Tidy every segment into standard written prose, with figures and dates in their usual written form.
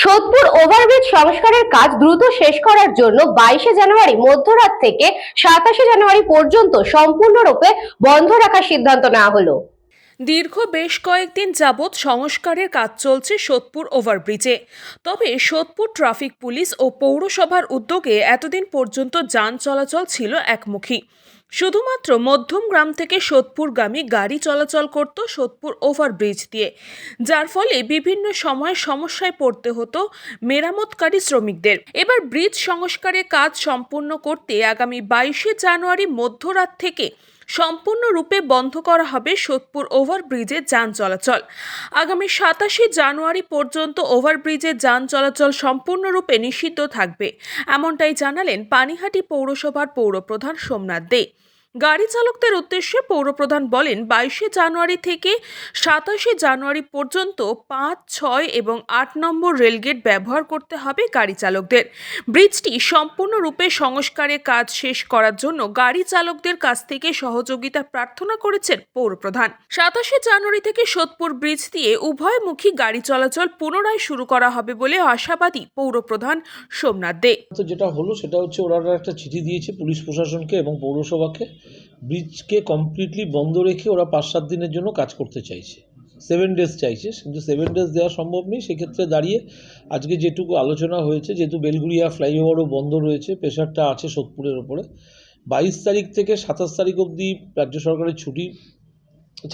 Sodepur overbridge সংস্কারের কাজ দ্রুত শেষ করার জন্য 22 জানুয়ারি মধ্যরাত থেকে 27 জানুয়ারি পর্যন্ত সম্পূর্ণরূপে বন্ধ রাখার সিদ্ধান্ত নেওয়া হলো। দীর্ঘ বেশ কয়েকদিন যাবৎ সংস্কারের কাজ চলছে সোদপুর ওভারব্রিজে। তবে সোদপুর ট্রাফিক পুলিশ ও পৌরসভার উদ্যোগে এতদিন পর্যন্ত যান চলাচল ছিল একমুখী। শুধুমাত্র মধ্যমগ্রাম থেকে সোদপুরগামী গাড়ি চলাচল করত সোদপুর ওভারব্রিজ দিয়ে, যার ফলে বিভিন্ন সময় সমস্যায় পড়তে হতো মেরামতকারী শ্রমিকদের। এবার ব্রিজ সংস্কারের কাজ সম্পূর্ণ করতে আগামী 22 জানুয়ারি মধ্যরাত থেকে সম্পূর্ণরূপে বন্ধ করা হবে সোদপুর ওভারব্রিজের যান চলাচল। আগামী 27 জানুয়ারি পর্যন্ত ওভারব্রিজের যান চলাচল সম্পূর্ণরূপে নিষিদ্ধ থাকবে, এমনটাই জানালেন পানিহাটি পৌরসভার পৌরপ্রধান সোমনাথ দে। গাড়ি চালকদের উদ্দেশ্যে পৌরপ্রধান বলেন, 22 জানুয়ারি থেকে 27 জানুয়ারি পর্যন্ত 5, 6 এবং 8 নম্বর রেলগেট ব্যবহার করতে হবে গাড়ি চালকদের। ব্রিজটি সম্পূর্ণরূপে সংস্কারের কাজ শেষ করার জন্য গাড়ি চালকদের কাছ থেকে সহযোগিতা প্রার্থনা করেছেন পৌরপ্রধান। 27 জানুয়ারি থেকে সোদপুর ব্রিজ দিয়ে উভয়মুখী গাড়ি চলাচল পুনরায় শুরু করা হবে বলে আশাবাদী পৌরপ্রধান সোমনাথ দে। তো যেটা হলো সেটা হচ্ছে ওরা একটা চিঠি দিয়েছে পুলিশ প্রশাসনকে এবং পৌরসভাকে, ব্রিজকে কমপ্লিটলি বন্ধ রেখে ওরা 5-7 দিনের জন্য কাজ করতে চাইছে, 7 ডেজ চাইছে, কিন্তু 7 ডেজ দেওয়া সম্ভব নেই। সেক্ষেত্রে দাঁড়িয়ে আজকে যেটুকু আলোচনা হয়েছে, যেহেতু বেলগুড়িয়া ফ্লাইওভারও বন্ধ রয়েছে, প্রেশারটা আছে সোদপুরের ওপরে, 22 তারিখ থেকে 27 তারিখ অবধি রাজ্য সরকারের ছুটি,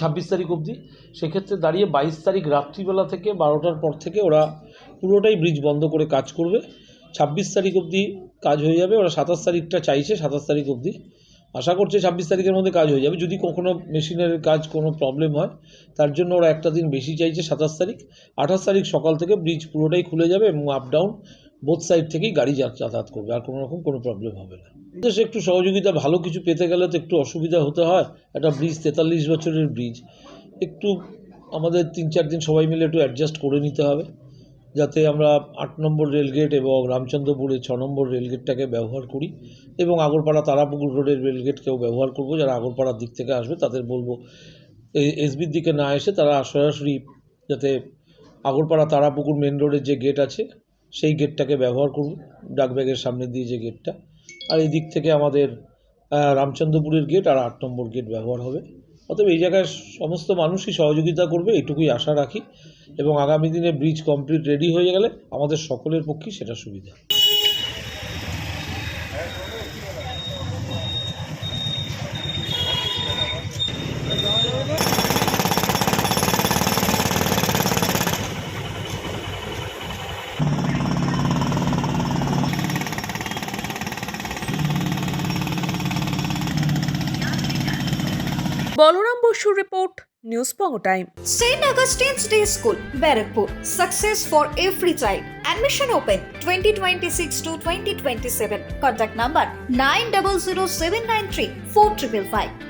26 তারিখ অবধি। সেক্ষেত্রে দাঁড়িয়ে 22 তারিখ রাত্রিবেলা থেকে 12টার পর থেকে ওরা পুরোটাই ব্রিজ বন্ধ করে কাজ করবে। 26 তারিখ অবধি কাজ হয়ে যাবে। ওরা 27 তারিখটা চাইছে, 27 তারিখ অবধি আশা করছে 26 তারিখের মধ্যে কাজ হয়ে যাবে। যদি কখনো মেশিনের কাজ কোনো প্রবলেম হয় তার জন্য ওরা একটা দিন বেশি চাইছে, 27 তারিখ। 28 তারিখ সকাল থেকে ব্রিজ পুরোটাই খুলে যাবে এবং আপ ডাউন বোথ সাইড থেকেই গাড়ি যাতায়াত করবে, আর কোনো রকম কোনো প্রবলেম হবে না। দেশে একটু সহযোগিতা, ভালো কিছু পেতে গেলে তো একটু অসুবিধা হতে হয়। একটা ব্রিজ 43 বছরের ব্রিজ, একটু আমাদের 3-4 দিন সবাই মিলে একটু অ্যাডজাস্ট করে নিতে হবে, যাতে আমরা 8 নম্বর রেলগেট এবং রামচন্দ্রপুরে 6 নম্বর রেলগেটটাকে ব্যবহার করি এবং আগরপাড়া তারাপুকুর রোডের রেলগেটকেও ব্যবহার করব। যারা আগরপাড়ার দিক থেকে আসবে তাদের বলবো এসবির দিকে না এসে তারা সরাসরি যাতে আগরপাড়া তারাপুকুর মেন রোডের যে গেট আছে সেই গেটটাকে ব্যবহার করুন, ডাকব্যাগের সামনে দিয়ে যে গেটটা, আর এই দিক থেকে আমাদের রামচন্দ্রপুরের গেট আর 8 নম্বর গেট ব্যবহার হবে। অতএব এই জায়গায় সমস্ত মানুষই সহযোগিতা করবে, এটুকুই আশা রাখি, এবং আগামী দিনে ব্রিজ কমপ্লিট রেডি হয়ে গেলে আমাদের সকলের পক্ষেই সেটা সুবিধা। বলরাম বসুর রিপোর্ট, নিউজ পঙ্গো time. St. Augustine's Day School, Barakpur. Success for every child. Admission open 2026 to 2027. Contact number 900793 4555.